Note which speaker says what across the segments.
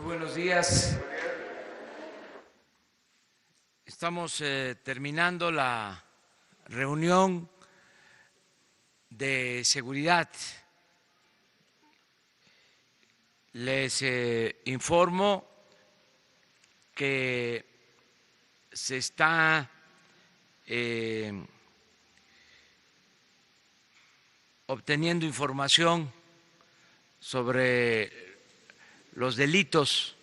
Speaker 1: Buenos días. Estamos terminando la reunión de seguridad. Les informo que se está obteniendo información sobre los delitos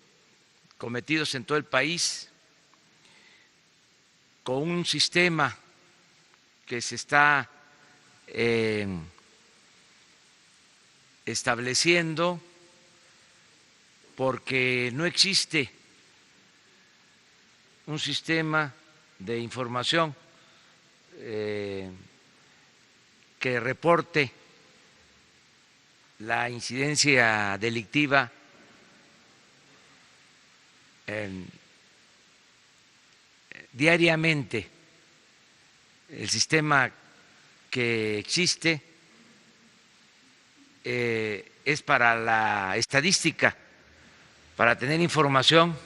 Speaker 1: cometidos en todo el país con un sistema que se está estableciendo porque no existe un sistema de información que reporte la incidencia delictiva diariamente. El sistema que existe es para la estadística, para tener información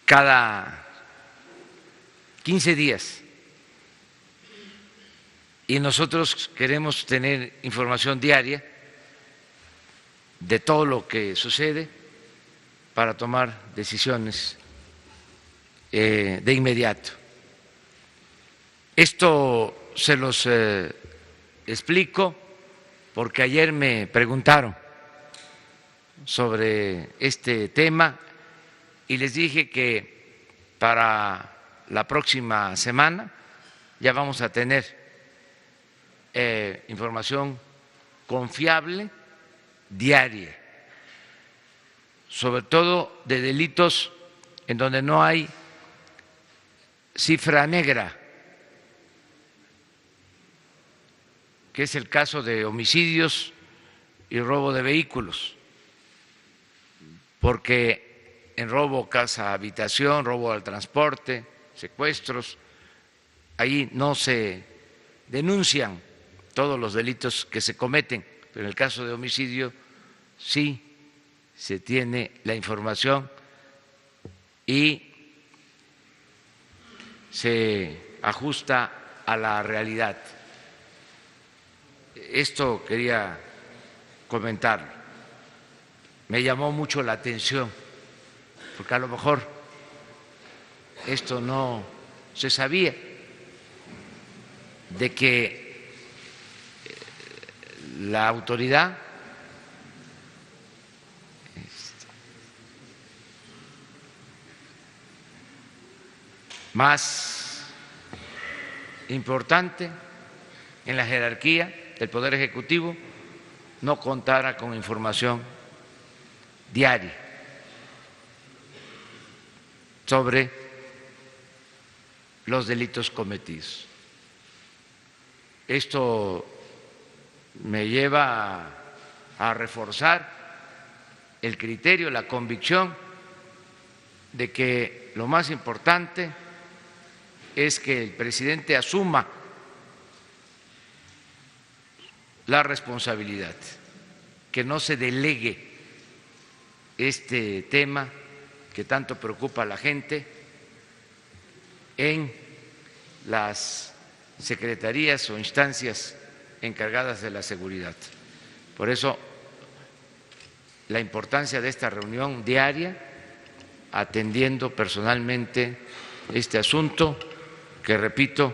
Speaker 1: cada 15 días. Y nosotros queremos tener información diaria de todo lo que sucede para tomar decisiones de inmediato. Esto se los explico porque ayer me preguntaron sobre este tema y les dije que para la próxima semana ya vamos a tener información confiable diaria, sobre todo de delitos en donde no hay cifra negra, que es el caso de homicidios y robo de vehículos, porque en robo casa habitación, robo al transporte, secuestros, ahí no se denuncian todos los delitos que se cometen, pero en el caso de homicidio sí se tiene la información y se ajusta a la realidad. Esto quería comentar. Me llamó mucho la atención, porque a lo mejor esto no se sabía, de que la autoridad más importante en la jerarquía del Poder Ejecutivo no contara con información diaria sobre los delitos cometidos. Esto me lleva a reforzar el criterio, la convicción de que lo más importante es que el presidente asuma la responsabilidad, que no se delegue este tema que tanto preocupa a la gente en las secretarías o instancias encargadas de la seguridad. Por eso, la importancia de esta reunión diaria, atendiendo personalmente este asunto, que repito,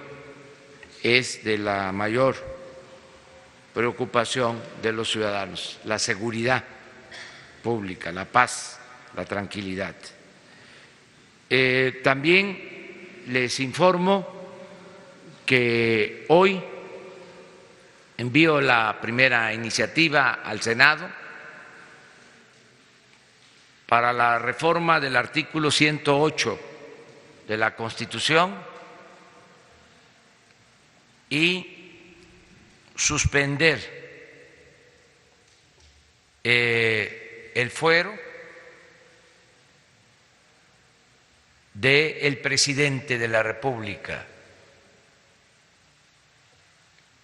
Speaker 1: es de la mayor preocupación de los ciudadanos, la seguridad pública, la paz, la tranquilidad. También les informo que hoy envío la primera iniciativa al Senado para la reforma del artículo 108 de la Constitución y suspender el fuero del presidente de la República,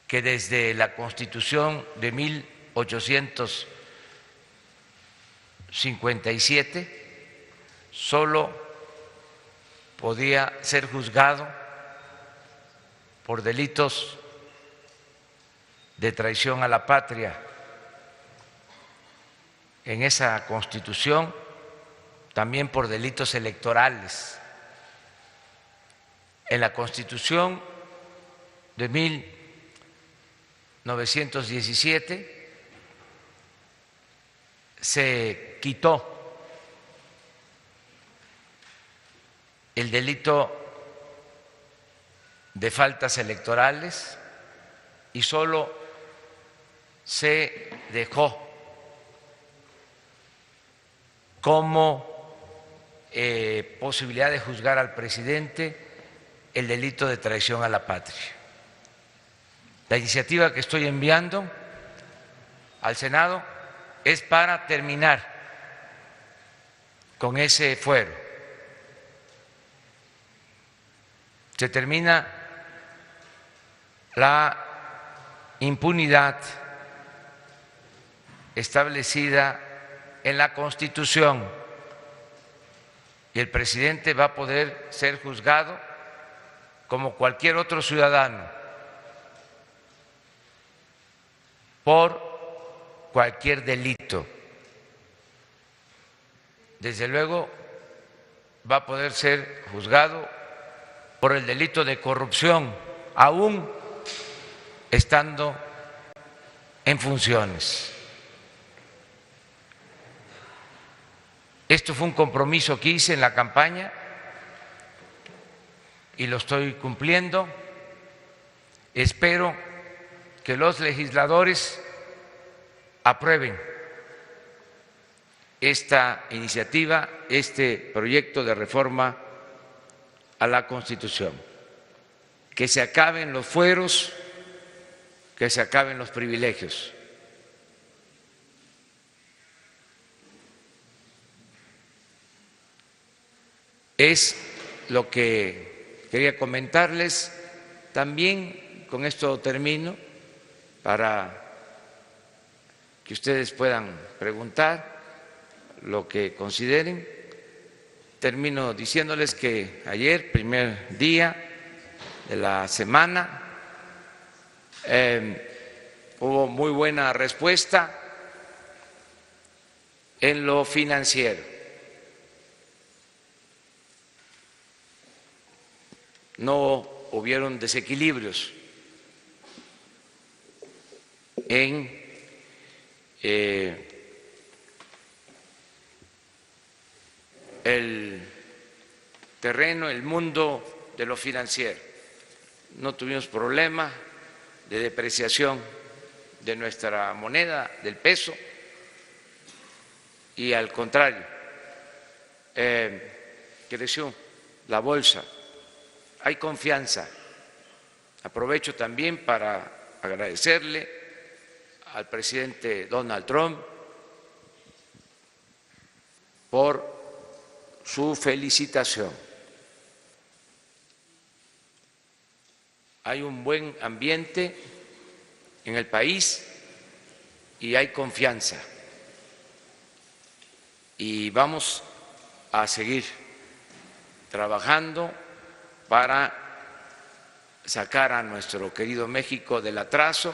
Speaker 1: que desde la Constitución de 1822 57 solo podía ser juzgado por delitos de traición a la patria. En esa Constitución también por delitos electorales. En la Constitución de 1917 se quitó el delito de faltas electorales y solo se dejó como posibilidad de juzgar al presidente el delito de traición a la patria. La iniciativa que estoy enviando al Senado es para terminar con ese fuero. Se termina la impunidad establecida en la Constitución y el presidente va a poder ser juzgado como cualquier otro ciudadano por cualquier delito. Desde luego va a poder ser juzgado por el delito de corrupción, aún estando en funciones. Esto fue un compromiso que hice en la campaña y lo estoy cumpliendo. Espero que los legisladores aprueben esta iniciativa, este proyecto de reforma a la Constitución, que se acaben los fueros, que se acaben los privilegios. Es lo que quería comentarles. También con esto termino, para que ustedes puedan preguntar lo que consideren. Termino diciéndoles que ayer, primer día de la semana, hubo muy buena respuesta en lo financiero. No hubieron desequilibrios en el terreno, el mundo de lo financiero. No tuvimos problema de depreciación de nuestra moneda, del peso, y al contrario, creció la bolsa. Hay confianza. Aprovecho también para agradecerle al presidente Donald Trump por su felicitación. Hay un buen ambiente en el país y hay confianza. Y vamos a seguir trabajando para sacar a nuestro querido México del atraso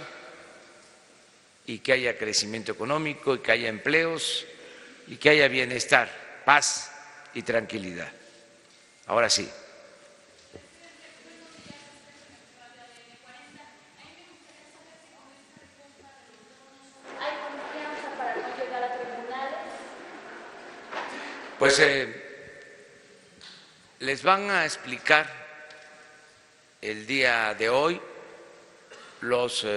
Speaker 1: y que haya crecimiento económico y que haya empleos y que haya bienestar, paz y tranquilidad. Ahora sí.
Speaker 2: ¿Hay confianza para no llegar a tribunales?
Speaker 1: Pues les van a explicar el día de hoy los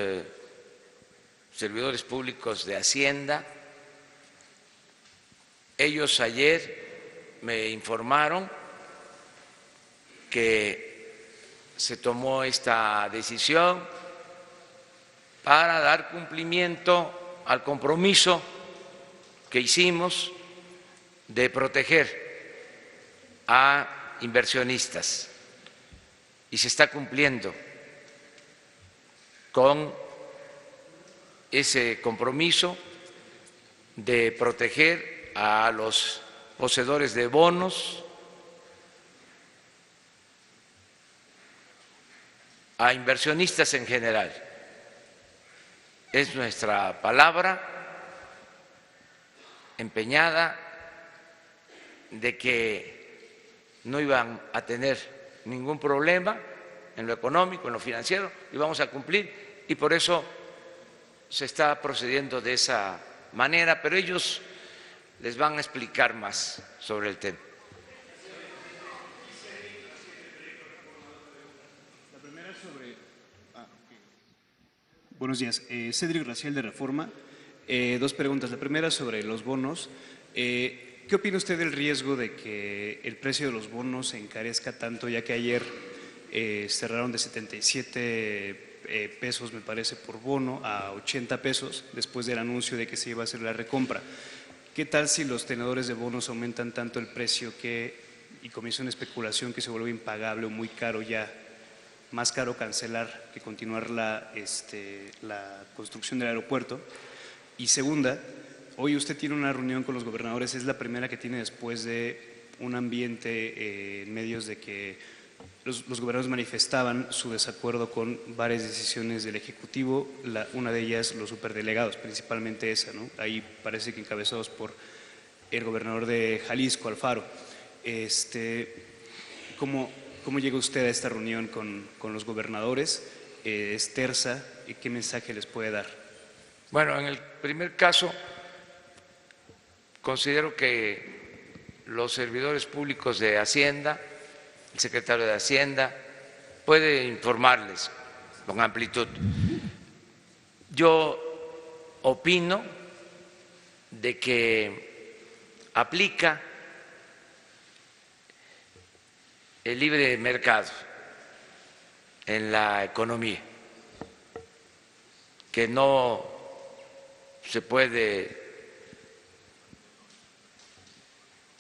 Speaker 1: servidores públicos de Hacienda. Ellos ayer me informaron que se tomó esta decisión para dar cumplimiento al compromiso que hicimos de proteger a inversionistas, y se está cumpliendo con ese compromiso de proteger a los poseedores de bonos, a inversionistas en general. Es nuestra palabra empeñada de que no iban a tener ningún problema en lo económico, en lo financiero, y vamos a cumplir, y por eso se está procediendo de esa manera, pero ellos les van a explicar más sobre el tema.
Speaker 3: La primera sobre... Buenos días, Cédric Raciel de Reforma. Dos preguntas. La primera sobre los bonos. ¿Qué opina usted del riesgo de que el precio de los bonos se encarezca tanto, ya que ayer cerraron de 77 pesos, me parece, por bono a 80 pesos después del anuncio de que se iba a hacer la recompra? ¿Qué tal si los tenedores de bonos aumentan tanto el precio y comienza una especulación que se vuelve impagable o muy caro ya? Más caro cancelar que continuar la construcción del aeropuerto. Y segunda, hoy usted tiene una reunión con los gobernadores, es la primera que tiene después de un ambiente en medios de que los gobernadores manifestaban su desacuerdo con varias decisiones del Ejecutivo, una de ellas los superdelegados, principalmente esa, ¿no? Ahí parece que encabezados por el gobernador de Jalisco, Alfaro. ¿Cómo llega usted a esta reunión con los gobernadores? ¿Es tersa? ¿Y qué mensaje les puede dar?
Speaker 1: Bueno, en el primer caso, considero que los servidores públicos de Hacienda, el secretario de Hacienda, puede informarles con amplitud. Yo opino de que aplica el libre mercado en la economía, que no se puede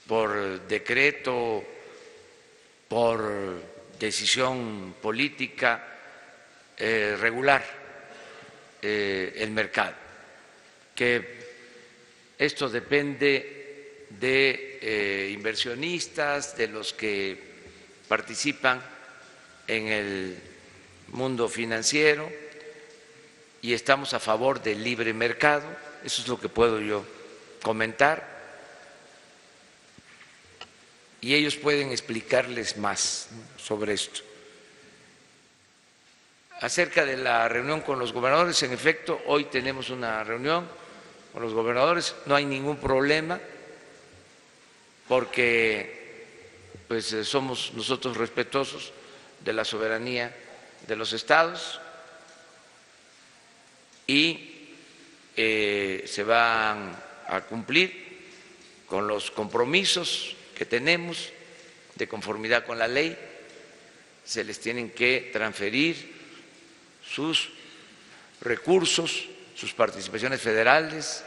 Speaker 1: por decreto, por decisión política, regular el mercado, que esto depende de inversionistas, de los que participan en el mundo financiero, y estamos a favor del libre mercado. Eso es lo que puedo yo comentar, y ellos pueden explicarles más sobre esto. Acerca de la reunión con los gobernadores, en efecto, hoy tenemos una reunión con los gobernadores, no hay ningún problema, porque pues somos nosotros respetuosos de la soberanía de los estados, y se van a cumplir con los compromisos que tenemos de conformidad con la ley. Se les tienen que transferir sus recursos, sus participaciones federales.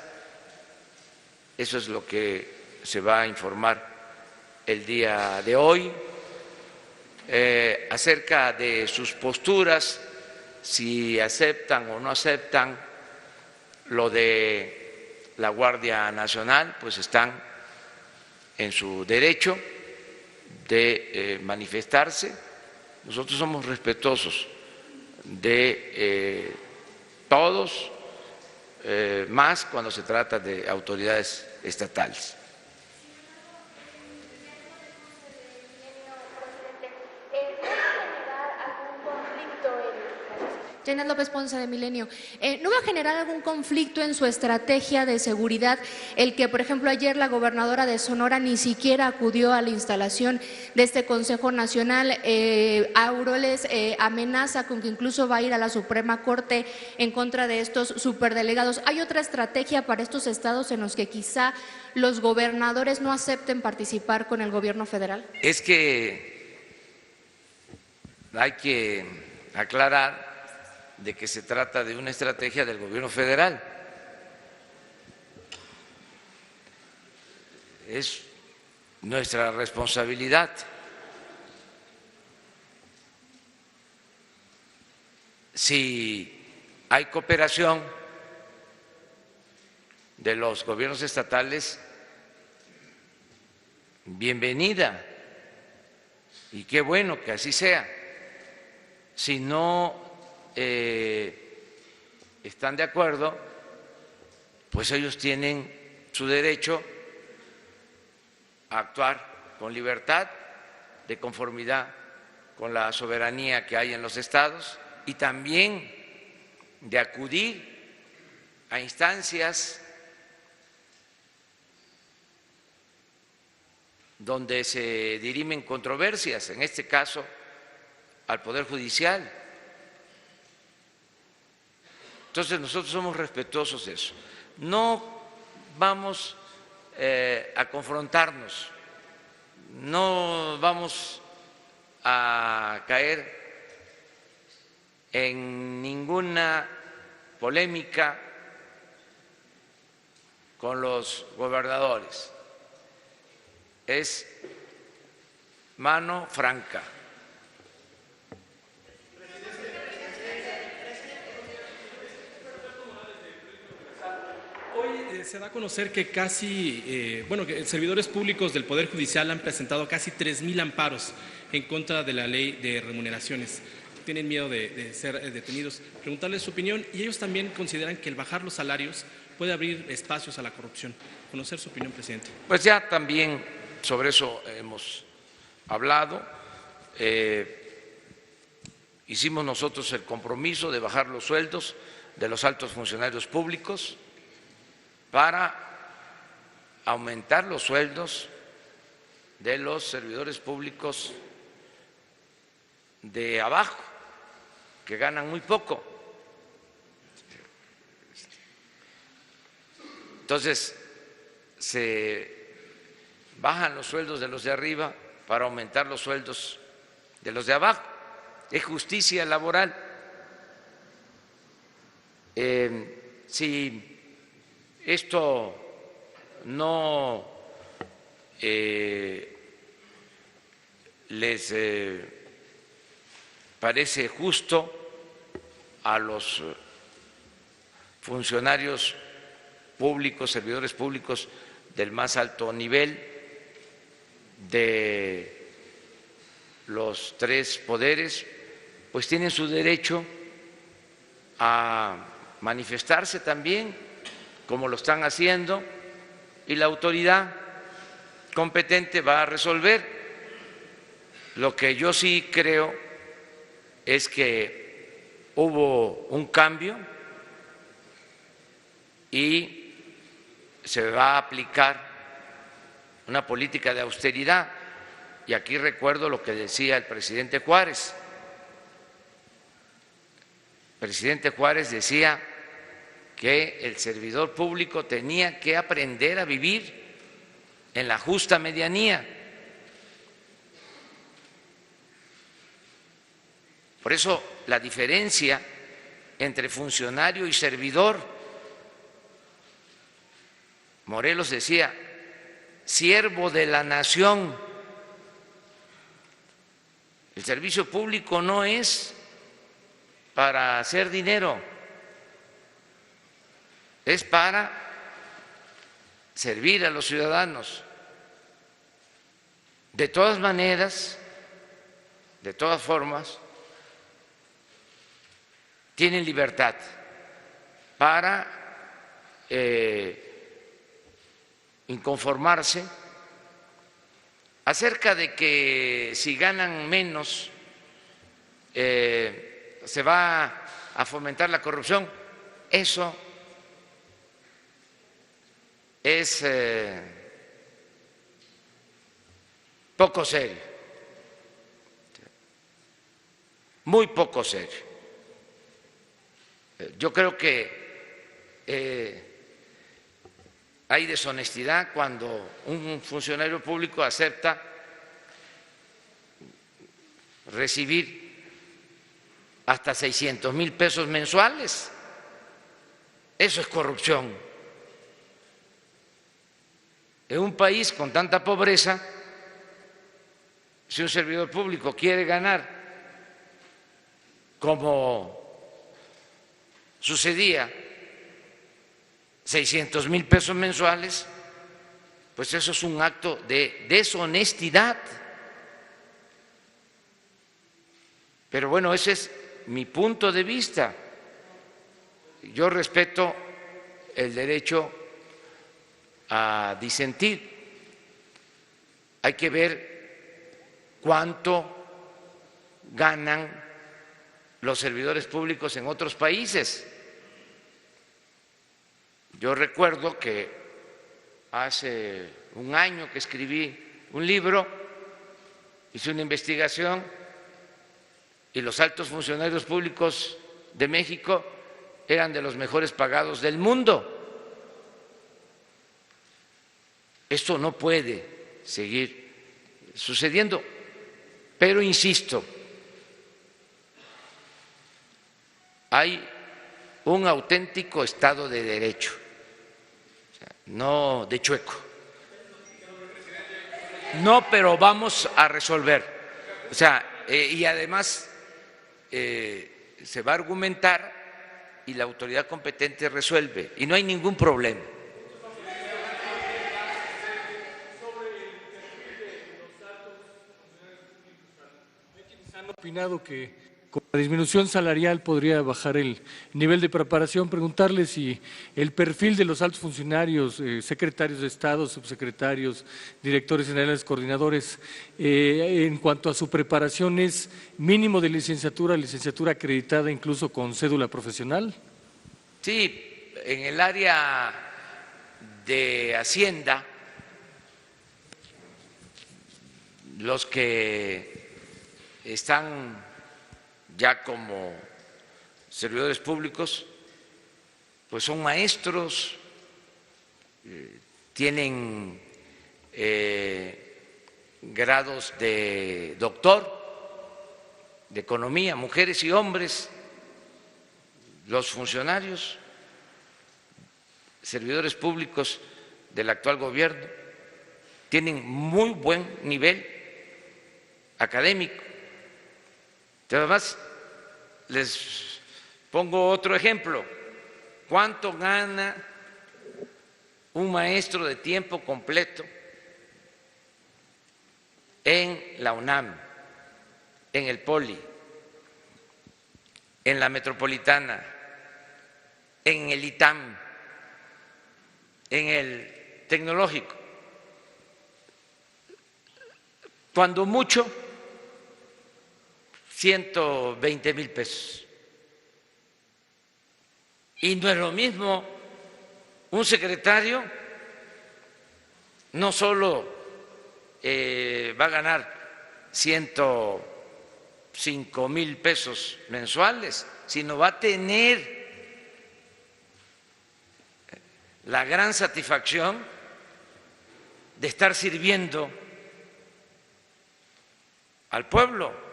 Speaker 1: Eso es lo que se va a informar el día de hoy. Acerca de sus posturas, si aceptan o no aceptan lo de la Guardia Nacional, pues están en su derecho de manifestarse. Nosotros somos respetuosos de todos, más cuando se trata de autoridades estatales.
Speaker 4: Janet López Ponce, de Milenio. ¿No va a generar algún conflicto en su estrategia de seguridad el que, por ejemplo, ayer la gobernadora de Sonora ni siquiera acudió a la instalación de este Consejo Nacional? Aureoles amenaza con que incluso va a ir a la Suprema Corte en contra de estos superdelegados. ¿Hay otra estrategia para estos estados en los que quizá los gobernadores no acepten participar con el gobierno federal?
Speaker 1: Es que hay que aclarar de que se trata de una estrategia del gobierno federal. Es nuestra responsabilidad. Si hay cooperación de los gobiernos estatales, bienvenida y qué bueno que así sea. Si no están de acuerdo, pues ellos tienen su derecho a actuar con libertad, de conformidad con la soberanía que hay en los estados y también de acudir a instancias donde se dirimen controversias, en este caso al Poder Judicial. Entonces nosotros somos respetuosos de eso. No vamos a confrontarnos, no vamos a caer en ninguna polémica con los gobernadores. Es mano franca.
Speaker 5: Hoy se da a conocer que que servidores públicos del Poder Judicial han presentado casi 3,000 amparos en contra de la ley de remuneraciones. Tienen miedo de ser detenidos. Preguntarles su opinión, y ellos también consideran que el bajar los salarios puede abrir espacios a la corrupción. Conocer su opinión, presidente.
Speaker 1: Pues ya también sobre eso hemos hablado. Hicimos nosotros el compromiso de bajar los sueldos de los altos funcionarios públicos para aumentar los sueldos de los servidores públicos de abajo, que ganan muy poco. Entonces, se bajan los sueldos de los de arriba para aumentar los sueldos de los de abajo. Es justicia laboral. Si esto no les parece justo a los funcionarios públicos, servidores públicos del más alto nivel de los tres poderes, pues tienen su derecho a manifestarse también, como lo están haciendo, y la autoridad competente va a resolver. Lo que yo sí creo es que hubo un cambio y se va a aplicar una política de austeridad. Y aquí recuerdo lo que decía el presidente Juárez. El presidente Juárez decía que el servidor público tenía que aprender a vivir en la justa medianía. Por eso la diferencia entre funcionario y servidor, Morelos decía, siervo de la nación. El servicio público no es para hacer dinero, es para servir a los ciudadanos. De todas maneras, de todas formas, tienen libertad para inconformarse acerca de que si ganan menos se va a fomentar la corrupción. Eso es poco serio, muy poco serio. Yo creo que hay deshonestidad cuando un funcionario público acepta recibir hasta 600,000 pesos mensuales. Eso es corrupción. En un país con tanta pobreza, si un servidor público quiere ganar, como sucedía, 600,000 pesos mensuales, pues eso es un acto de deshonestidad. Pero bueno, ese es mi punto de vista. Yo respeto el derecho a disentir. Hay que ver cuánto ganan los servidores públicos en otros países. Yo recuerdo que hace un año que escribí un libro, hice una investigación y los altos funcionarios públicos de México eran de los mejores pagados del mundo. Esto no puede seguir sucediendo, pero insisto, hay un auténtico Estado de Derecho, no de chueco. No, pero vamos a resolver. O sea, y además se va a argumentar y la autoridad competente resuelve y no hay ningún problema.
Speaker 6: Han opinado que con la disminución salarial podría bajar el nivel de preparación. Preguntarle si el perfil de los altos funcionarios, secretarios de Estado, subsecretarios, directores generales, coordinadores, en cuanto a su preparación, ¿es mínimo de licenciatura acreditada incluso con cédula profesional?
Speaker 1: Sí, en el área de Hacienda, los que están ya como servidores públicos, pues son maestros, tienen grados de doctor, de economía, mujeres y hombres. Los funcionarios, servidores públicos del actual gobierno, tienen muy buen nivel académico. Además, les pongo otro ejemplo. ¿Cuánto gana un maestro de tiempo completo en la UNAM, en el Poli, en la Metropolitana, en el ITAM, en el Tecnológico? Cuando mucho, 120,000 pesos. Y no es lo mismo un secretario, no solo va a ganar 105,000 pesos mensuales, sino va a tener la gran satisfacción de estar sirviendo al pueblo.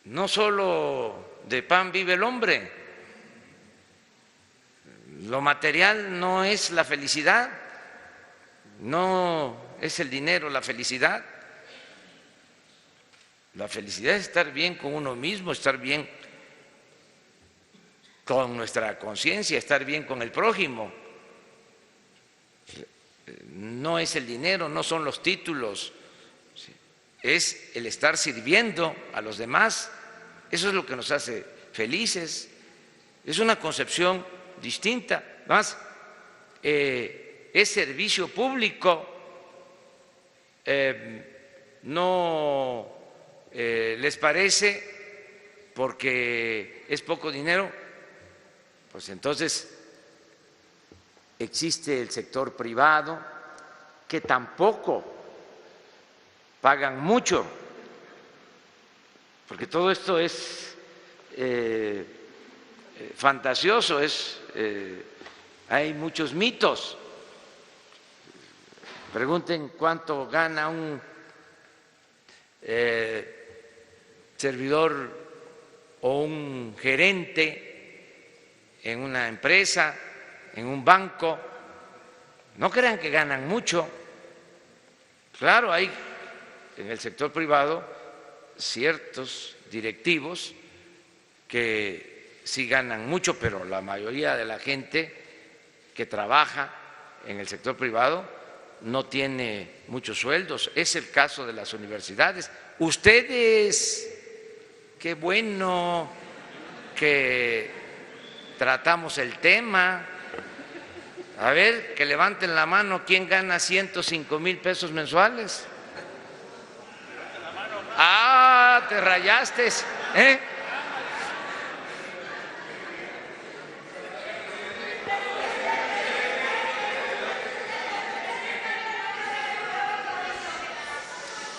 Speaker 1: No solo de pan vive el hombre, lo material no es la felicidad, no es el dinero la felicidad. La felicidad es estar bien con uno mismo, estar bien con nuestra conciencia, estar bien con el prójimo. No es el dinero, no son los títulos, es el estar sirviendo a los demás. Eso es lo que nos hace felices. Es una concepción distinta. Más, es servicio público. ¿No les parece porque es poco dinero? Pues entonces existe el sector privado que tampoco pagan mucho, porque todo esto es fantasioso, hay muchos mitos. Pregunten cuánto gana un servidor o un gerente en una empresa, en un banco. No crean que ganan mucho. Claro, hay en el sector privado ciertos directivos que sí ganan mucho, pero la mayoría de la gente que trabaja en el sector privado no tiene muchos sueldos. Es el caso de las universidades. Ustedes, qué bueno que tratamos el tema. A ver, que levanten la mano, ¿quién gana 105,000 pesos mensuales? Ah, te rayaste, ¿eh?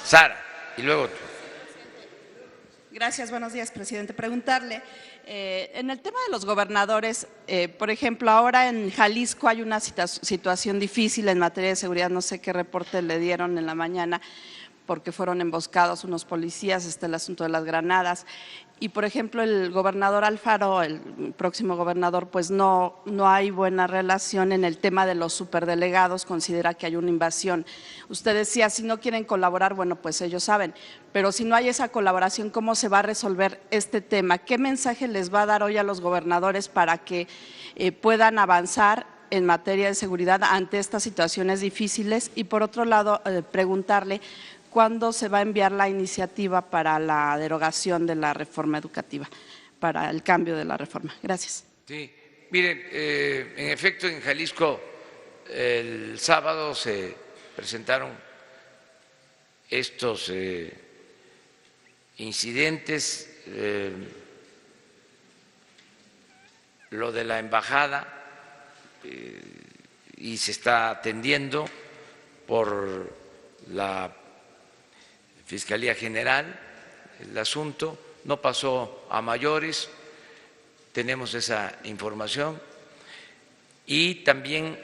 Speaker 1: Sara, y luego tú.
Speaker 7: Gracias, buenos días, presidente. Preguntarle, en el tema de los gobernadores, por ejemplo, ahora en Jalisco hay una situación difícil en materia de seguridad, no sé qué reporte le dieron en la mañana, porque fueron emboscados unos policías, está el asunto de las granadas. Y, por ejemplo, el gobernador Alfaro, el próximo gobernador, pues no hay buena relación en el tema de los superdelegados, considera que hay una invasión. Usted decía, si no quieren colaborar, bueno, pues ellos saben, pero si no hay esa colaboración, ¿cómo se va a resolver este tema? ¿Qué mensaje les va a dar hoy a los gobernadores para que puedan avanzar en materia de seguridad ante estas situaciones difíciles? Y, por otro lado, preguntarle, ¿cuándo se va a enviar la iniciativa para la derogación de la reforma educativa, para el cambio de la reforma? Gracias.
Speaker 1: Sí, miren, en efecto en Jalisco el sábado se presentaron estos incidentes, lo de la embajada, y se está atendiendo por la Fiscalía General. El asunto no pasó a mayores, tenemos esa información, y también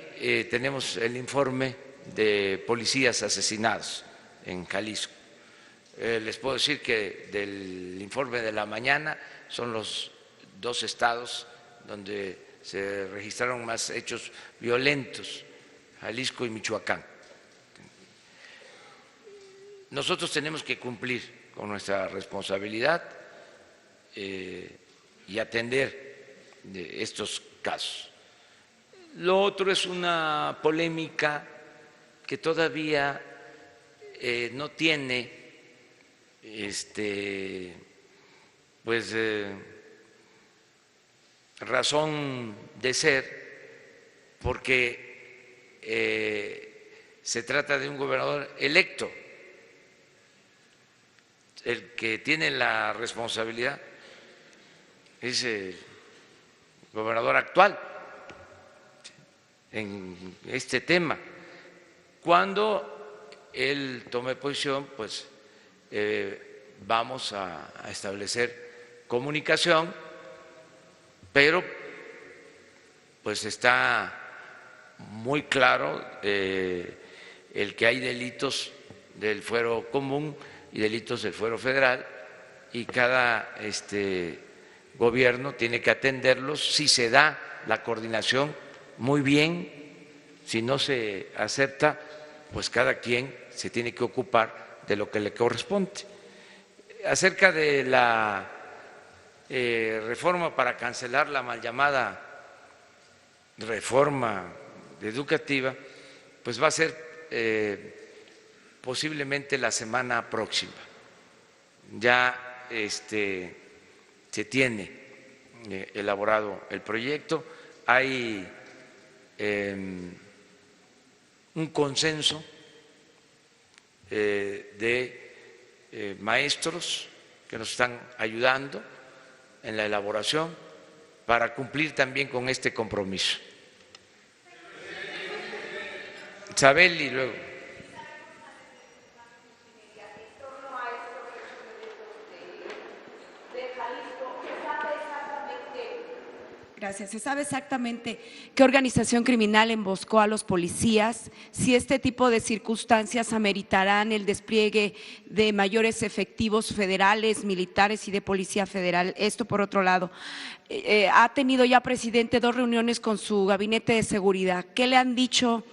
Speaker 1: tenemos el informe de policías asesinados en Jalisco. Les puedo decir que del informe de la mañana son los 2 estados donde se registraron más hechos violentos, Jalisco y Michoacán. Nosotros tenemos que cumplir con nuestra responsabilidad y atender estos casos. Lo otro es una polémica que todavía no tiene razón de ser, porque se trata de un gobernador electo. El que tiene la responsabilidad es el gobernador actual en este tema. Cuando él tome posición, pues vamos a establecer comunicación, pero pues está muy claro el que hay delitos del fuero común y delitos del fuero federal, y cada gobierno tiene que atenderlos. Si se da la coordinación, muy bien; si no se acepta, pues cada quien se tiene que ocupar de lo que le corresponde. Acerca de la reforma para cancelar la mal llamada reforma educativa, pues va a ser posiblemente la semana próxima. Ya se tiene elaborado el proyecto, hay un consenso de maestros que nos están ayudando en la elaboración para cumplir también con este compromiso. Isabel, y luego.
Speaker 8: Gracias. ¿Se sabe exactamente qué organización criminal emboscó a los policías? Si este tipo de circunstancias ameritarán el despliegue de mayores efectivos federales, militares y de Policía Federal. Esto por otro lado. Ha tenido ya, presidente, 2 reuniones con su gabinete de seguridad. ¿Qué le han dicho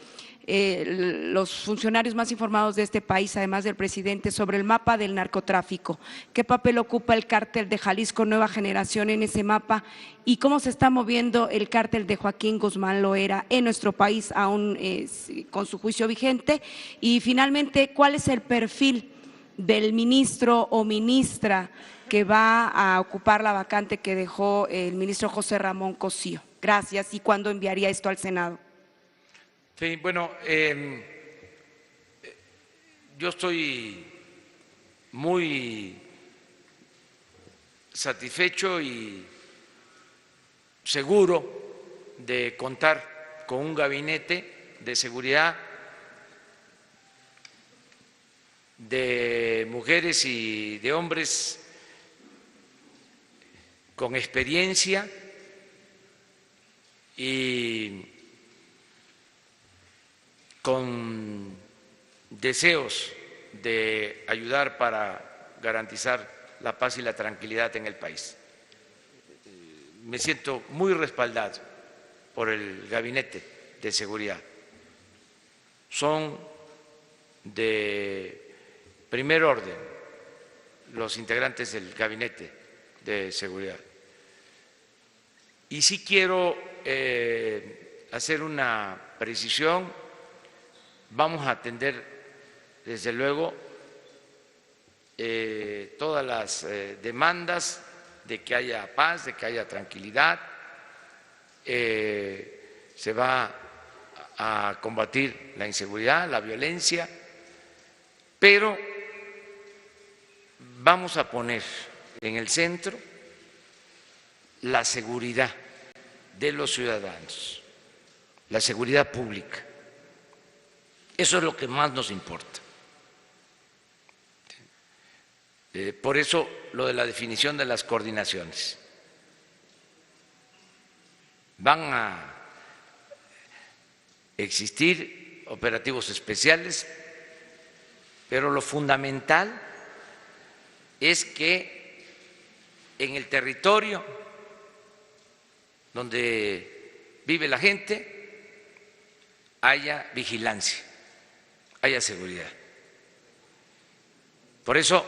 Speaker 8: los funcionarios más informados de este país, además del presidente, sobre el mapa del narcotráfico. ¿Qué papel ocupa el cártel de Jalisco Nueva Generación en ese mapa y cómo se está moviendo el cártel de Joaquín Guzmán Loera en nuestro país, aún con su juicio vigente? Y finalmente, ¿cuál es el perfil del ministro o ministra que va a ocupar la vacante que dejó el ministro José Ramón Cosío? Gracias. ¿Y cuándo enviaría esto al Senado?
Speaker 1: Sí, bueno, yo estoy muy satisfecho y seguro de contar con un gabinete de seguridad de mujeres y de hombres con experiencia y con deseos de ayudar para garantizar la paz y la tranquilidad en el país. Me siento muy respaldado por el Gabinete de Seguridad. Son de primer orden los integrantes del Gabinete de Seguridad. Y sí quiero hacer una precisión. Vamos a atender, desde luego, todas las demandas de que haya paz, de que haya tranquilidad. Se va a combatir la inseguridad, la violencia, pero vamos a poner en el centro la seguridad de los ciudadanos, la seguridad pública. Eso es lo que más nos importa. Por eso lo de la definición de las coordinaciones. Van a existir operativos especiales, pero lo fundamental es que en el territorio donde vive la gente haya vigilancia, haya seguridad. Por eso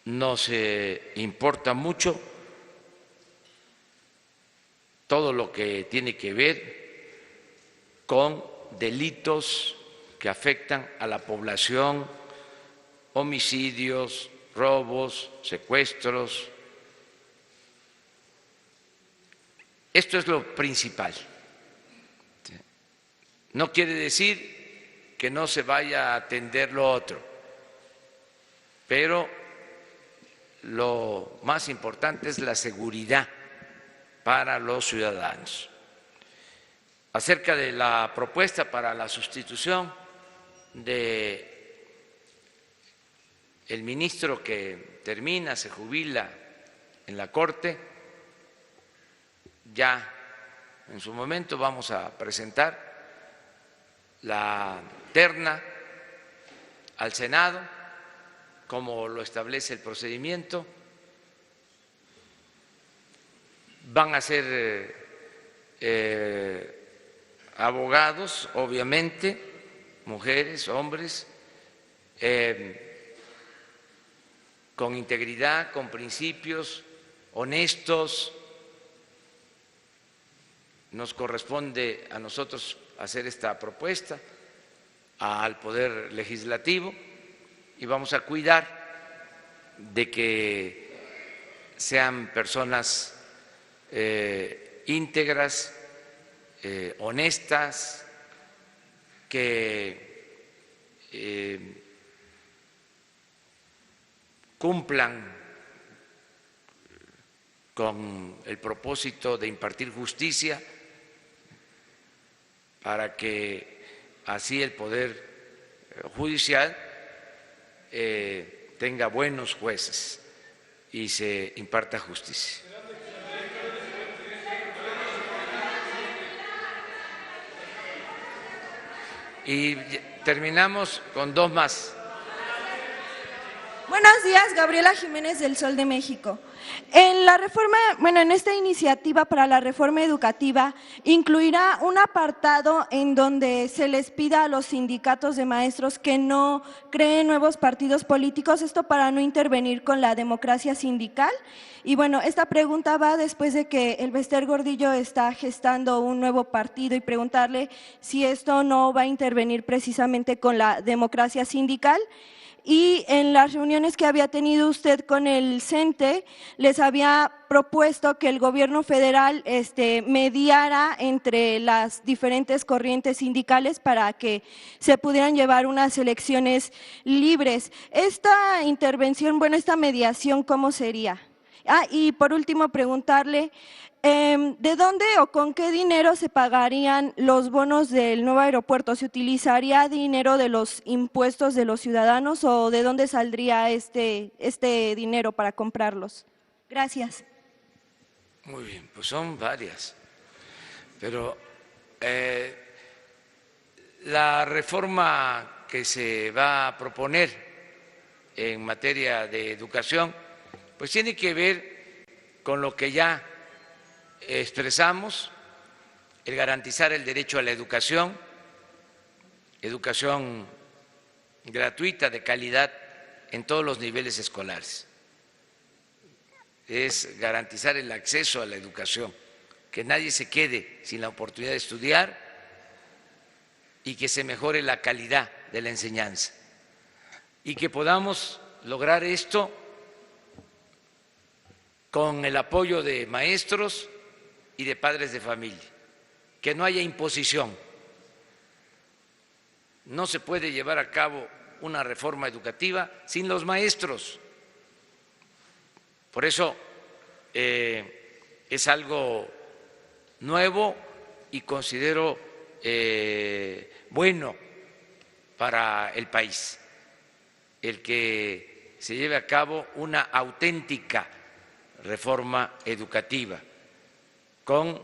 Speaker 1: nos importa mucho todo lo que tiene que ver con delitos que afectan a la población, homicidios, robos, secuestros. Esto es lo principal. No quiere decir que no se vaya a atender lo otro, pero lo más importante es la seguridad para los ciudadanos. Acerca de la propuesta para la sustitución de el ministro que termina, se jubila en la Corte, ya en su momento vamos a presentar la terna al Senado, como lo establece el procedimiento. Van a ser abogados, obviamente, mujeres, hombres, con integridad, con principios, honestos. Nos corresponde a nosotros hacer esta propuesta al Poder Legislativo y vamos a cuidar de que sean personas íntegras, honestas, que cumplan con el propósito de impartir justicia, para que así el Poder Judicial tenga buenos jueces y se imparta justicia. Y terminamos con dos más.
Speaker 9: Buenos días, Gabriela Jiménez del Sol de México. En la reforma, en esta iniciativa para la reforma educativa, incluirá un apartado en donde se les pida a los sindicatos de maestros que no creen nuevos partidos políticos, esto para no intervenir con la democracia sindical. Y bueno, esta pregunta va después de que el Bester Gordillo está gestando un nuevo partido y preguntarle si esto no va a intervenir precisamente con la democracia sindical. Y en las reuniones que había tenido usted con el CENTE, les había propuesto que el gobierno federal mediara entre las diferentes corrientes sindicales para que se pudieran llevar unas elecciones libres. Esta intervención, esta mediación, ¿cómo sería? Y por último preguntarle, ¿de dónde o con qué dinero se pagarían los bonos del nuevo aeropuerto? ¿Se utilizaría dinero de los impuestos de los ciudadanos o de dónde saldría este dinero para comprarlos? Gracias.
Speaker 1: Muy bien, pues son varias, pero la reforma que se va a proponer en materia de educación pues tiene que ver con lo que ya expresamos, el garantizar el derecho a la educación gratuita, de calidad, en todos los niveles escolares. Es garantizar el acceso a la educación, que nadie se quede sin la oportunidad de estudiar y que se mejore la calidad de la enseñanza. Y que podamos lograr esto con el apoyo de maestros y de padres de familia, que no haya imposición. No se puede llevar a cabo una reforma educativa sin los maestros. Por eso es algo nuevo y considero bueno para el país el que se lleve a cabo una auténtica reforma educativa con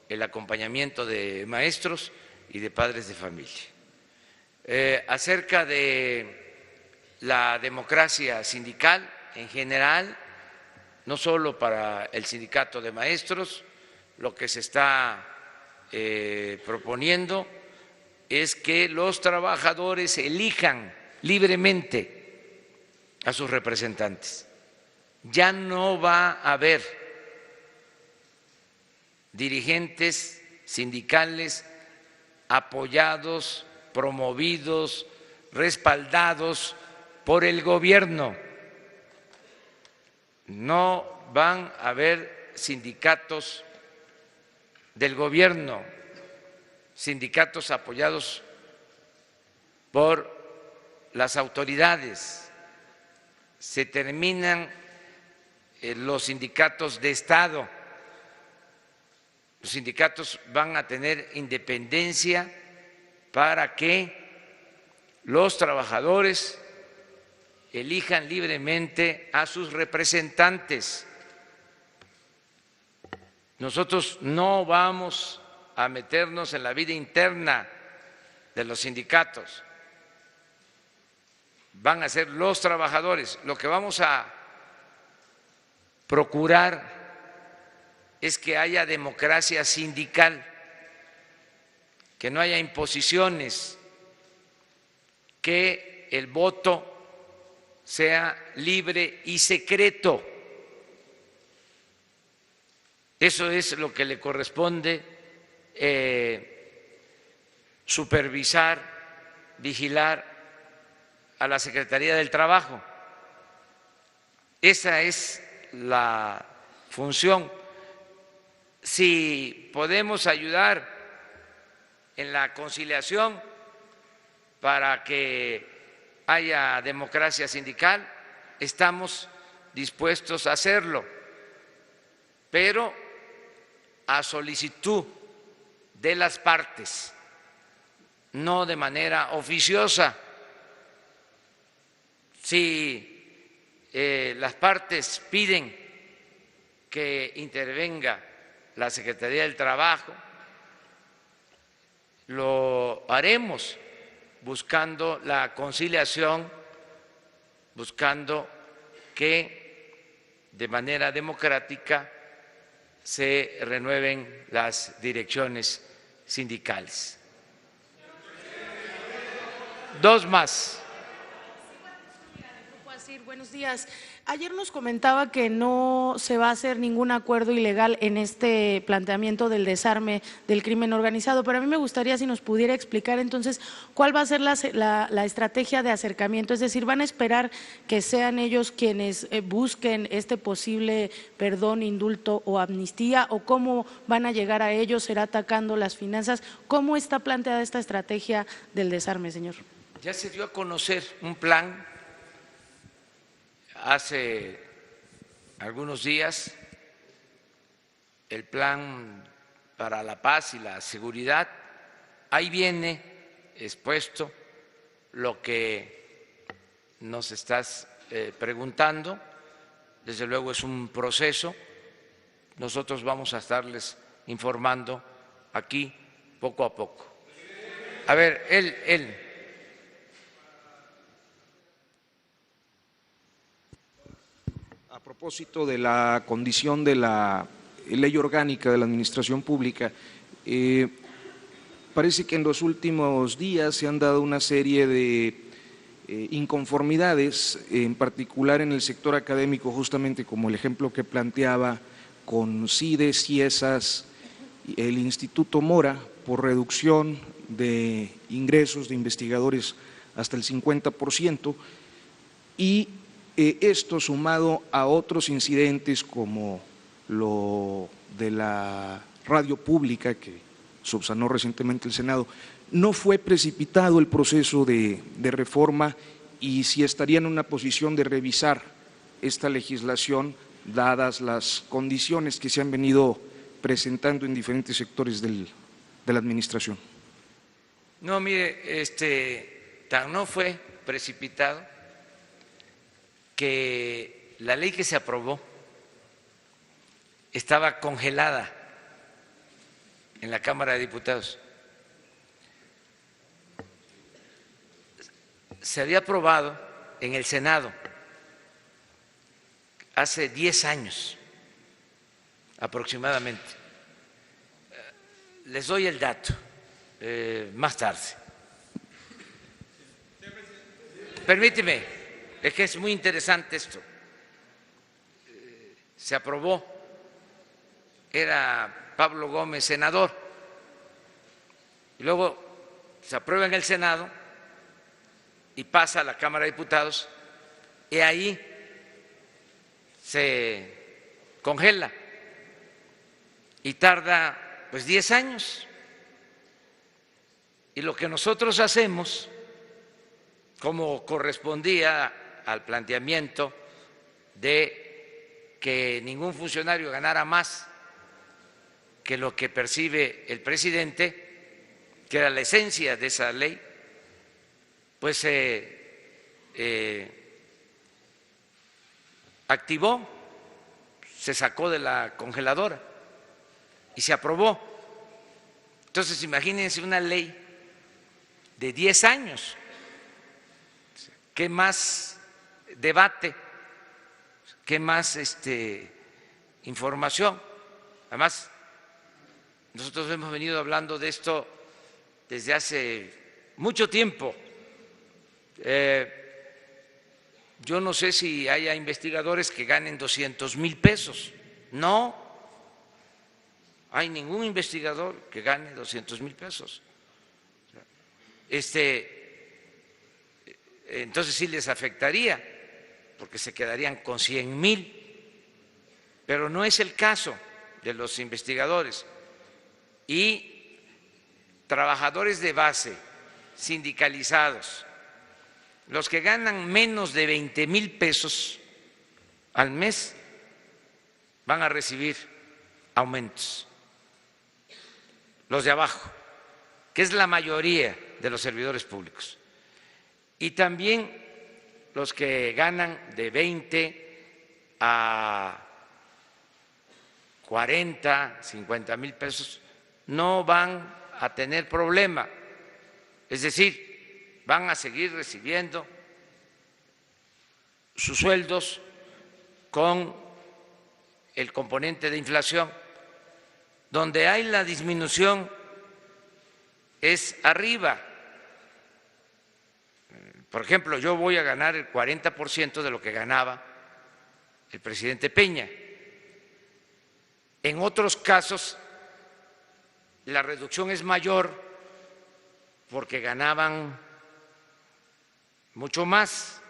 Speaker 1: el acompañamiento de maestros y de padres de familia. Acerca de la democracia sindical en general, no solo para el sindicato de maestros, lo que se está proponiendo es que los trabajadores elijan libremente a sus representantes. Ya no va a haber dirigentes sindicales apoyados, promovidos, respaldados por el gobierno. No van a haber sindicatos del gobierno, sindicatos apoyados por las autoridades. Se terminan los sindicatos de Estado. Los sindicatos van a tener independencia para que los trabajadores elijan libremente a sus representantes. Nosotros no vamos a meternos en la vida interna de los sindicatos. Van a ser los trabajadores. Lo que vamos a procurar es que haya democracia sindical, que no haya imposiciones, que el voto sea libre y secreto. Eso es lo que le corresponde supervisar, vigilar a la Secretaría del Trabajo. Esa es la función. Si podemos ayudar en la conciliación para que haya democracia sindical, estamos dispuestos a hacerlo, pero a solicitud de las partes, no de manera oficiosa. Si las partes piden que intervenga la Secretaría del Trabajo, lo haremos buscando la conciliación buscando que de manera democrática se renueven las direcciones sindicales. Dos más.
Speaker 10: Buenos días. Ayer nos comentaba que no se va a hacer ningún acuerdo ilegal en este planteamiento del desarme del crimen organizado, pero a mí me gustaría si nos pudiera explicar entonces cuál va a ser la estrategia de acercamiento, es decir, ¿van a esperar que sean ellos quienes busquen este posible perdón, indulto o amnistía, o cómo van a llegar a ellos? ¿Será atacando las finanzas? ¿Cómo está planteada esta estrategia del desarme, señor?
Speaker 1: Ya se dio a conocer un plan hace algunos días, el plan para la paz y la seguridad. Ahí viene expuesto lo que nos estás preguntando. Desde luego es un proceso. Nosotros vamos a estarles informando aquí poco a poco. A ver, él.
Speaker 11: A propósito de la condición de la ley orgánica de la administración pública, parece que en los últimos días se han dado una serie de inconformidades, en particular en el sector académico, justamente como el ejemplo que planteaba con CIDES, CIESAS, el Instituto Mora, por reducción de ingresos de investigadores hasta el 50%, y esto sumado a otros incidentes como lo de la radio pública que subsanó recientemente el Senado. ¿No fue precipitado el proceso de reforma y si estaría en una posición de revisar esta legislación dadas las condiciones que se han venido presentando en diferentes sectores de la administración?
Speaker 1: No, mire, tan no fue precipitado que la ley que se aprobó estaba congelada en la Cámara de Diputados. Se había aprobado en el Senado hace 10 años aproximadamente. Les doy el dato más tarde. Permíteme. Es que es muy interesante esto. Se aprobó, era Pablo Gómez senador, y luego se aprueba en el Senado y pasa a la Cámara de Diputados, y ahí se congela y tarda pues 10 años. Y lo que nosotros hacemos, como correspondía al planteamiento de que ningún funcionario ganara más que lo que percibe el presidente, que era la esencia de esa ley, pues se activó, se sacó de la congeladora y se aprobó. Entonces, imagínense una ley de 10 años. ¿Qué más debate? ¿Qué más información? Además, nosotros hemos venido hablando de esto desde hace mucho tiempo. Yo no sé si haya investigadores que ganen 200,000 pesos. No hay ningún investigador que gane 200,000 pesos. Entonces sí les afectaría, porque se quedarían con 100,000, pero no es el caso de los investigadores. Y trabajadores de base, sindicalizados, los que ganan menos de 20,000 pesos al mes, van a recibir aumentos. Los de abajo, que es la mayoría de los servidores públicos. Y también los que ganan de 20 a 40, 50,000 pesos no van a tener problema. Es decir, van a seguir recibiendo sus sueldos con el componente de inflación. Donde hay la disminución es arriba. Por ejemplo, yo voy a ganar el 40% de lo que ganaba el presidente Peña. En otros casos, la reducción es mayor porque ganaban mucho más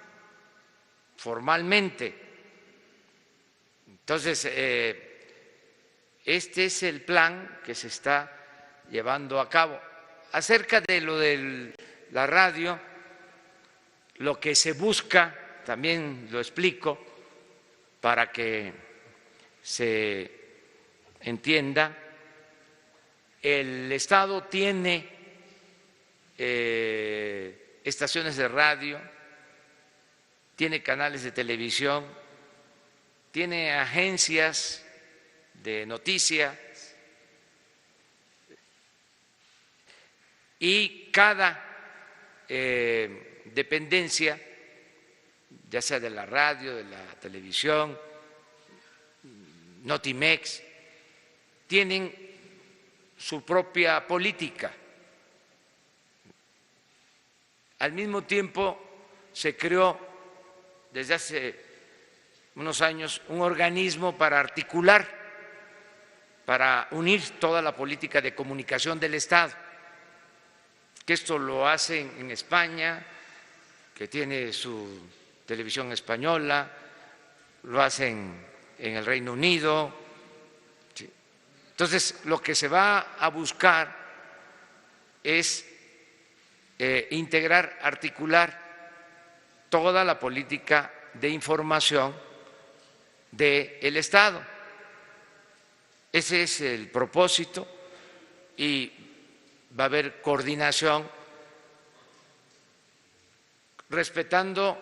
Speaker 1: formalmente. Entonces, este es el plan que se está llevando a cabo. Acerca de lo de la radio, lo que se busca, también lo explico para que se entienda, el Estado tiene estaciones de radio, tiene canales de televisión, tiene agencias de noticias y cada dependencia, ya sea de la radio, de la televisión, Notimex, tienen su propia política. Al mismo tiempo se creó desde hace unos años un organismo para articular, para unir toda la política de comunicación del Estado, que esto lo hacen en España, que tiene su televisión española, lo hacen en el Reino Unido. Entonces, lo que se va a buscar es integrar, articular toda la política de información del Estado. Ese es el propósito y va a haber coordinación respetando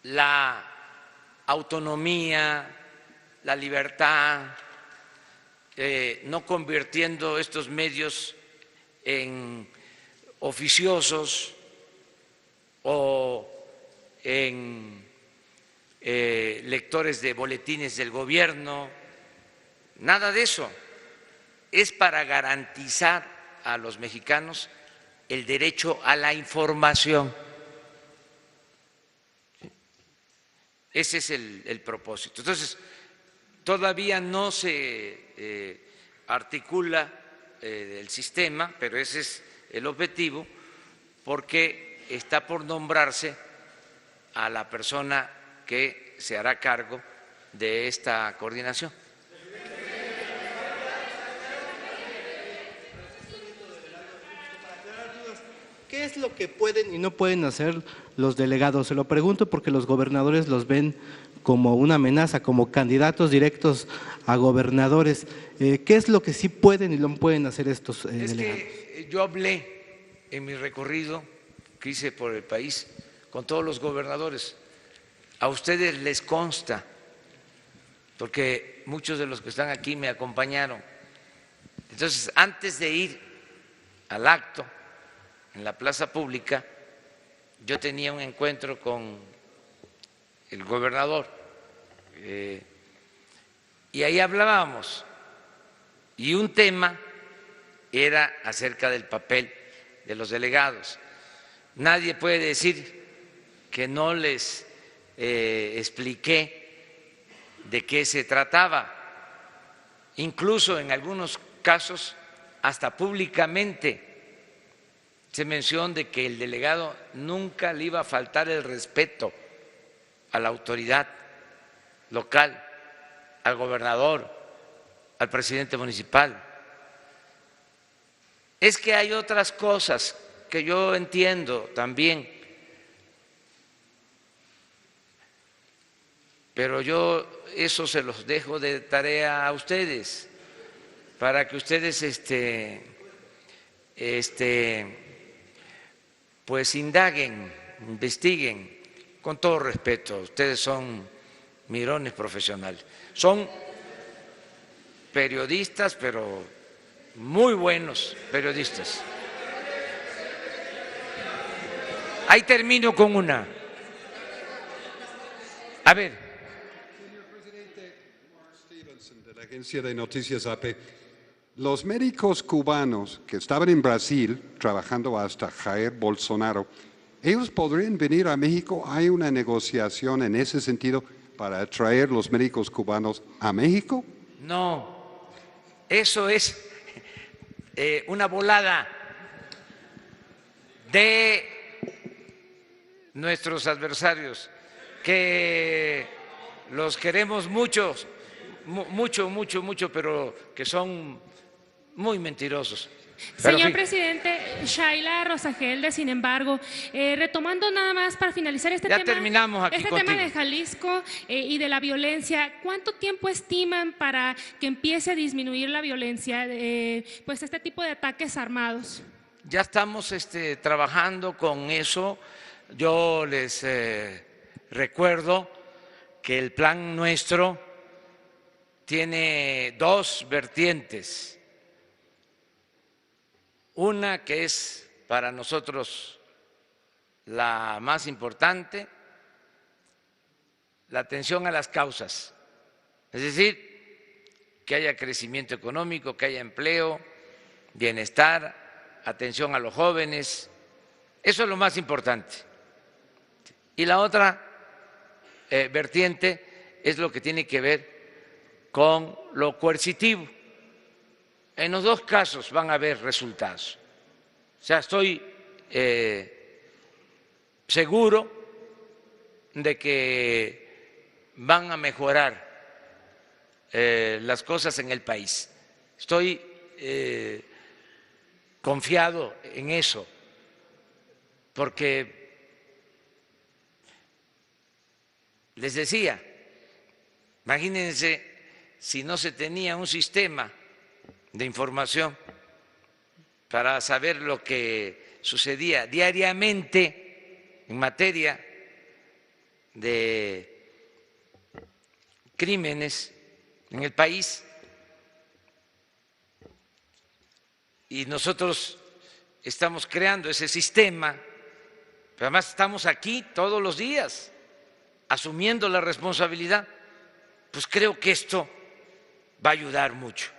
Speaker 1: la autonomía, la libertad, no convirtiendo estos medios en oficiosos o en lectores de boletines del gobierno, nada de eso. Es para garantizar a los mexicanos el derecho a la información. Ese es el propósito. Entonces, todavía no se articula el sistema, pero ese es el objetivo, porque está por nombrarse a la persona que se hará cargo de esta coordinación.
Speaker 12: ¿Qué es lo que pueden y no pueden hacer los delegados? Se lo pregunto porque los gobernadores los ven como una amenaza, como candidatos directos a gobernadores. ¿Qué es lo que sí pueden y no pueden hacer estos delegados?
Speaker 1: Que yo hablé en mi recorrido que hice por el país con todos los gobernadores. A ustedes les consta, porque muchos de los que están aquí me acompañaron. Entonces, antes de ir al acto en la plaza pública, yo tenía un encuentro con el gobernador y ahí hablábamos, y un tema era acerca del papel de los delegados. Nadie puede decir que no les expliqué de qué se trataba, incluso en algunos casos hasta públicamente se menciona de que el delegado nunca le iba a faltar el respeto a la autoridad local, al gobernador, al presidente municipal. Es que hay otras cosas que yo entiendo también, pero yo eso se los dejo de tarea a ustedes, para que ustedes pues indaguen, investiguen, con todo respeto. Ustedes son mirones profesionales, son periodistas, pero muy buenos periodistas. Ahí termino con una. A ver.
Speaker 13: Señor presidente, Mark Stevenson, de la agencia de noticias AP. Los médicos cubanos que estaban en Brasil trabajando hasta Jair Bolsonaro, ¿ellos podrían venir a México? ¿Hay una negociación en ese sentido para traer los médicos cubanos a México?
Speaker 1: No, eso es una volada de nuestros adversarios, que los queremos mucho, pero que son muy mentirosos. Pero
Speaker 14: Señor
Speaker 1: sí.
Speaker 14: presidente, Shaila Rosagelde, sin embargo, retomando nada más para finalizar este
Speaker 1: Ya
Speaker 14: tema,
Speaker 1: terminamos aquí
Speaker 14: este
Speaker 1: contigo.
Speaker 14: tema de Jalisco y de la violencia, ¿cuánto tiempo estiman para que empiece a disminuir la violencia, pues este tipo de ataques armados?
Speaker 1: Ya estamos trabajando con eso. Yo les recuerdo que el plan nuestro tiene dos vertientes. Una que es para nosotros la más importante, la atención a las causas, es decir, que haya crecimiento económico, que haya empleo, bienestar, atención a los jóvenes, eso es lo más importante. Y la otra vertiente es lo que tiene que ver con lo coercitivo. En los dos casos van a haber resultados. O sea, estoy seguro de que van a mejorar las cosas en el país. Estoy confiado en eso, porque les decía, imagínense si no se tenía un sistema de información para saber lo que sucedía diariamente en materia de crímenes en el país. Y nosotros estamos creando ese sistema, pero además estamos aquí todos los días asumiendo la responsabilidad. Pues creo que esto va a ayudar mucho.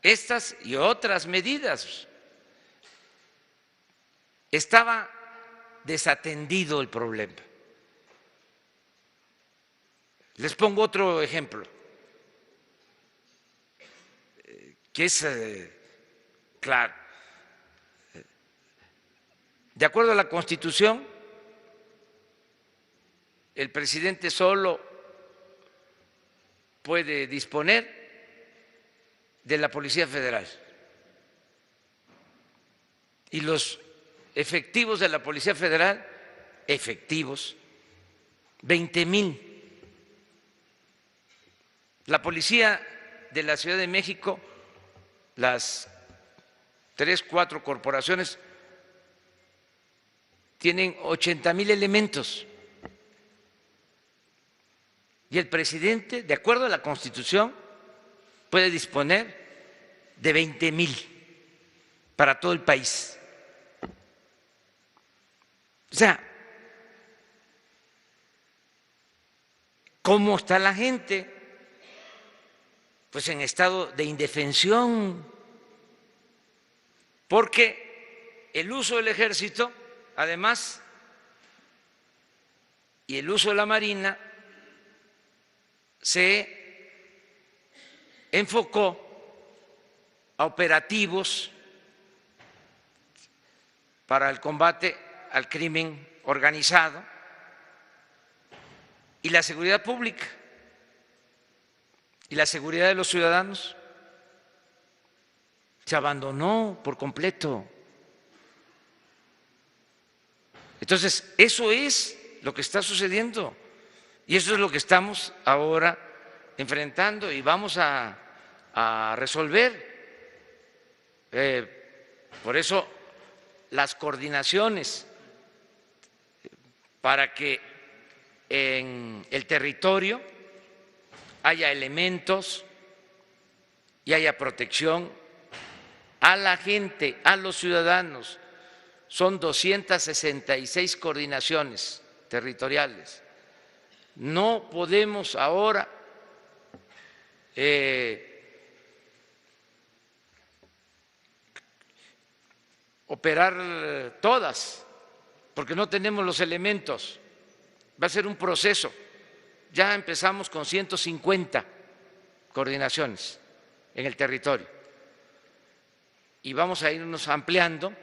Speaker 1: Estas y otras medidas. Estaba desatendido el problema. Les pongo otro ejemplo, que es claro. De acuerdo a la Constitución, el presidente solo puede disponer de la Policía Federal. Y los efectivos de la Policía Federal, efectivos, 20,000. La Policía de la Ciudad de México, las 3, 4 corporaciones, tienen 80,000 elementos. Y el presidente, de acuerdo a la Constitución, puede disponer de 20,000 para todo el país. O sea, ¿cómo está la gente? Pues en estado de indefensión, porque el uso del ejército, además, y el uso de la Marina se enfocó a operativos para el combate al crimen organizado y la seguridad pública y la seguridad de los ciudadanos se abandonó por completo. Entonces, eso es lo que está sucediendo y eso es lo que estamos ahora enfrentando y vamos a resolver. Por eso las coordinaciones para que en el territorio haya elementos y haya protección a la gente, a los ciudadanos. Son 266 coordinaciones territoriales, No podemos ahora operar todas, porque no tenemos los elementos. Va a ser un proceso. Ya empezamos con 150 coordinaciones en el territorio y vamos a irnos ampliando.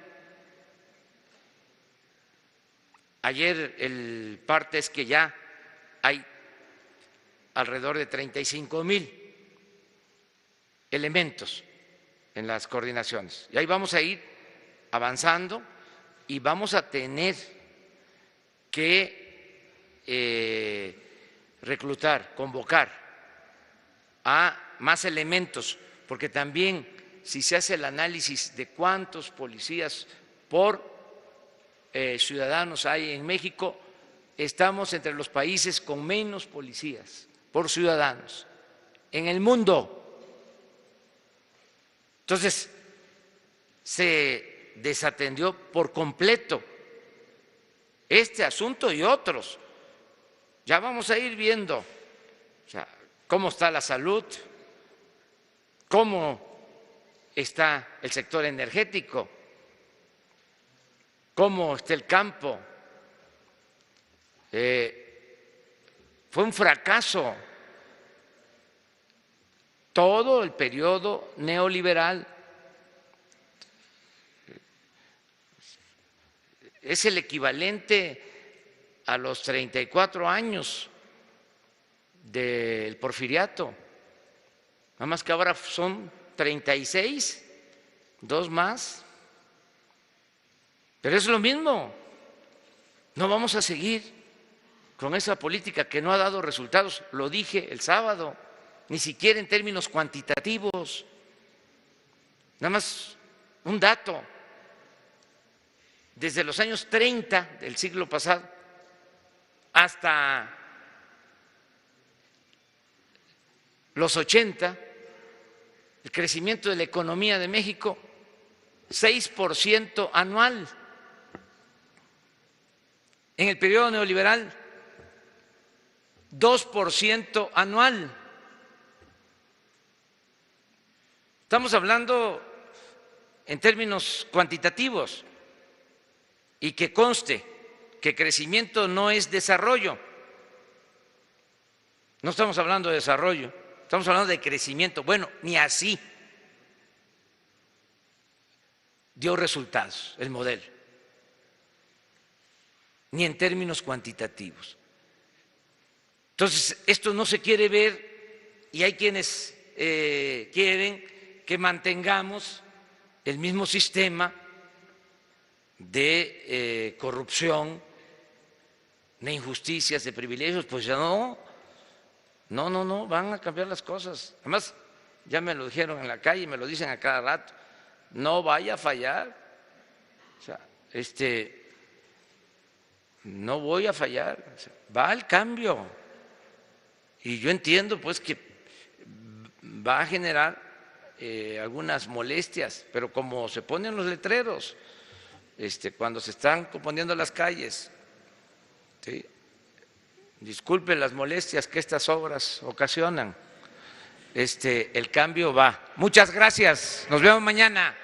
Speaker 1: Ayer el parte es que ya hay alrededor de 35,000 elementos en las coordinaciones. Y ahí vamos a ir avanzando y vamos a tener que reclutar, convocar a más elementos, porque también si se hace el análisis de cuántos policías por ciudadanos hay en México, estamos entre los países con menos policías por ciudadanos en el mundo. Entonces, se desatendió por completo este asunto y otros. Ya vamos a ir viendo, o sea, cómo está la salud, cómo está el sector energético, cómo está el campo. Fue un fracaso todo el periodo neoliberal. Es el equivalente a los 34 años del porfiriato, nada más que ahora son 36, 2 más, pero es lo mismo. No vamos a seguir con esa política que no ha dado resultados, lo dije el sábado, ni siquiera en términos cuantitativos. Nada más un dato: desde los años 30 del siglo pasado hasta los 80, el crecimiento de la economía de México, 6% anual. En el periodo neoliberal, 2% anual. Estamos hablando en términos cuantitativos, y que conste que crecimiento no es desarrollo. No estamos hablando de desarrollo, estamos hablando de crecimiento. Bueno, ni así dio resultados el modelo, ni en términos cuantitativos. Entonces, esto no se quiere ver y hay quienes quieren que mantengamos el mismo sistema de corrupción, de injusticias, de privilegios. Pues ya no, van a cambiar las cosas. Además, ya me lo dijeron en la calle, me lo dicen a cada rato, no vaya a fallar. O sea, no voy a fallar, o sea, va al cambio. Y yo entiendo pues que va a generar algunas molestias, pero como se ponen los letreros, cuando se están componiendo las calles, ¿sí? Disculpen las molestias que estas obras ocasionan, el cambio va. Muchas gracias, nos vemos mañana.